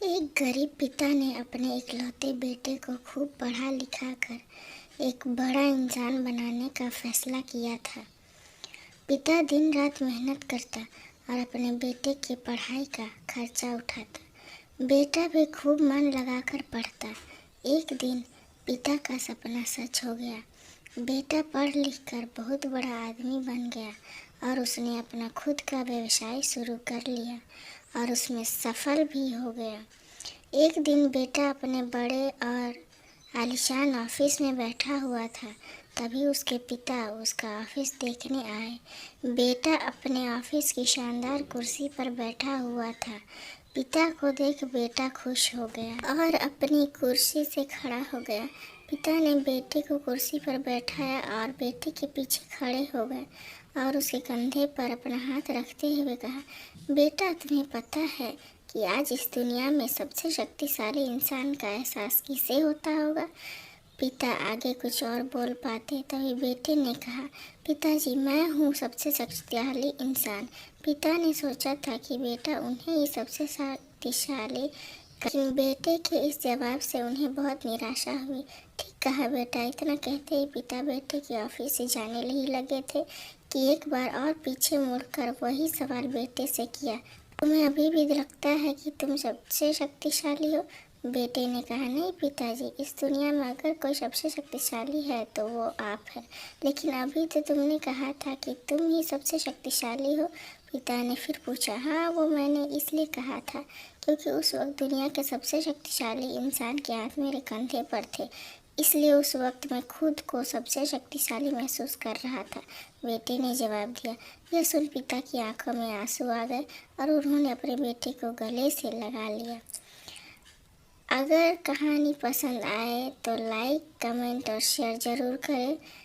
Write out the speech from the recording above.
एक गरीब पिता ने अपने इकलौते बेटे को खूब पढ़ा लिखा कर एक बड़ा इंसान बनाने का फैसला किया था। पिता दिन रात मेहनत करता और अपने बेटे की पढ़ाई का खर्चा उठाता। बेटा भी खूब मन लगाकर पढ़ता। एक दिन पिता का सपना सच हो गया। बेटा पढ़ लिख कर बहुत बड़ा आदमी बन गया और उसने अपना खुद का व्यवसाय शुरू कर लिया और उसमें सफल भी हो गया। एक दिन बेटा अपने बड़े और आलीशान ऑफिस में बैठा हुआ था। तभी उसके पिता उसका ऑफिस देखने आए। बेटा अपने ऑफिस की शानदार कुर्सी पर बैठा हुआ था। पिता को देख बेटा खुश हो गया और अपनी कुर्सी से खड़ा हो गया। पिता ने बेटे को कुर्सी पर बैठाया और बेटे के पीछे खड़े हो गए और उसके कंधे पर अपना हाथ रखते हुए कहा, बेटा तुम्हें पता है कि आज इस दुनिया में सबसे शक्तिशाली इंसान का एहसास किसे होता होगा। पिता आगे कुछ और बोल पाते तभी बेटे ने कहा, पिताजी मैं हूँ सबसे शक्तिशाली इंसान। पिता ने सोचा था कि बेटा उन्हें ही सबसे शक्तिशाली, लेकिन बेटे के इस जवाब से उन्हें बहुत निराशा हुई। ठीक कहा बेटा। इतना कहते ही पिता बेटे के ऑफिस से जाने ही लगे थे कि एक बार और पीछे मुड़कर वही सवाल बेटे से किया, तुम्हें अभी भी लगता है कि तुम सबसे शक्तिशाली हो? बेटे ने कहा, नहीं पिताजी, इस दुनिया में अगर कोई सबसे शक्तिशाली है तो वो आप है, लेकिन अभी तो तुमने कहा था कि तुम ही सबसे शक्तिशाली हो। पिता ने फिर पूछा, हाँ वो मैंने इसलिए कहा था क्योंकि उस वक्त दुनिया के सबसे शक्तिशाली इंसान के हाथ मेरे कंधे पर थे, इसलिए उस वक्त मैं खुद को सबसे शक्तिशाली महसूस कर रहा था। बेटे ने जवाब दिया। यह सुन पिता की आंखों में आंसू आ गए और उन्होंने अपने बेटे को गले से लगा लिया। अगर कहानी पसंद आए तो लाइक, कमेंट और शेयर ज़रूर करें।